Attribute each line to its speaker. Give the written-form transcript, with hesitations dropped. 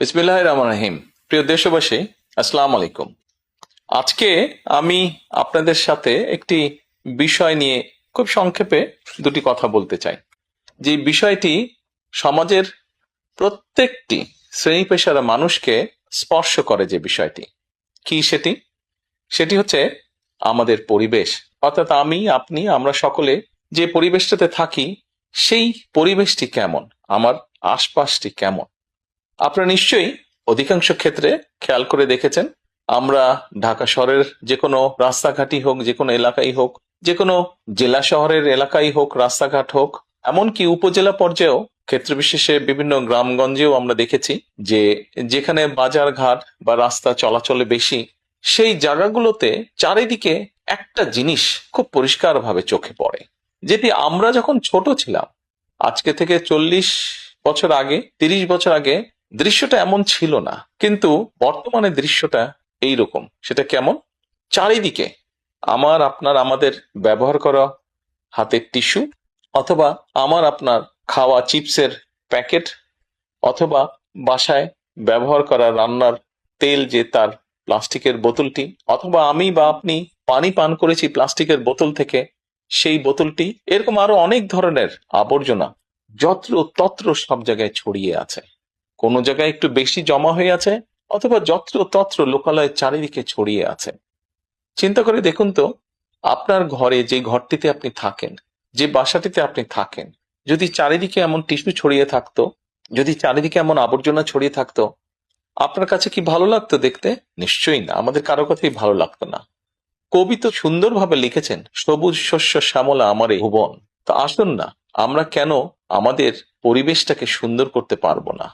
Speaker 1: বিসমিল্লাহির রহমানির রহিম। প্রিয় দেশবাসী, আসসালামু আলাইকুম। আজকে আমি আপনাদের সাথে একটি বিষয় নিয়ে খুব সংক্ষেপে দুটি কথা বলতে চাই। যে বিষয়টি সমাজের প্রত্যেকটি শ্রেণী পেশার মানুষকে স্পর্শ করে। যে বিষয়টি কি সেটি সেটি হচ্ছে আমাদের পরিবেশ। অর্থাৎ আমি, আপনি, আমরা সকলে যে পরিবেশটাতে থাকি সেই পরিবেশটি কেমন, আমার আশপাশটি কেমন। আপনারা নিশ্চয়ই অধিকাংশ ক্ষেত্রে খেয়াল করে দেখেছেন, আমরা ঢাকা শহরের যে কোনো রাস্তাঘাটই হোক, যে কোনো এলাকাই হোক, যে কোনো জেলা শহরের এলাকাই হোক, রাস্তাঘাট হোক, এমনকি উপজেলা পর্যায়েও ক্ষেত্র বিশেষে বিভিন্ন গ্রামগঞ্জেও আমরা দেখেছি যে যেখানে বাজার ঘাট বা রাস্তা চলাচলে বেশি, সেই জায়গাগুলোতে চারিদিকে একটা জিনিস খুব পরিষ্কারভাবে চোখে পড়ে, যেটি আমরা যখন ছোট ছিলাম, আজকে থেকে 40 বছর আগে, 30 বছর আগে দৃশ্যটা এমন ছিল না, কিন্তু বর্তমানে দৃশ্যটা এইরকম। সেটা কেমন? চারিদিকে আমার, আপনার, আমাদের ব্যবহার করা হাতের টিস্যু, অথবা আমার আপনার খাওয়া চিপসের প্যাকেট, অথবা বাসায় ব্যবহার করা রান্নার তেল, যে তার প্লাস্টিকের বোতলটি, অথবা আমি বা আপনি পানি পান করেছি প্লাস্টিকের বোতল থেকে, সেই বোতলটি, এরকম আরো অনেক ধরনের আবর্জনা যত্র তত্র সব জায়গায় ছড়িয়ে আছে। কোনো জায়গায় একটু বেশি জমা হয়ে আছে, অথবা যত্র তত্র লোকালয়ে চারিদিকে ছড়িয়ে আছে। চিন্তা করে দেখুন তো, আপনার ঘরে, যে ঘরটিতে আপনি থাকেন, যে বাসাটিতে আপনি থাকেন, যদি চারিদিকে এমন টিস্যু ছড়িয়ে থাকতো, যদি চারিদিকে এমন আবর্জনা ছড়িয়ে থাকতো, আপনার কাছে কি ভালো লাগতো দেখতে? নিশ্চয়ই না, আমাদের কারো কথাই ভালো লাগতো না। কবি তো সুন্দরভাবে লিখেছেন, সবুজ শস্য শ্যামলা আমারে ভুবন। তো আসুন না, আমরা কেন আমাদের পরিবেশটাকে সুন্দর করতে পারবো না?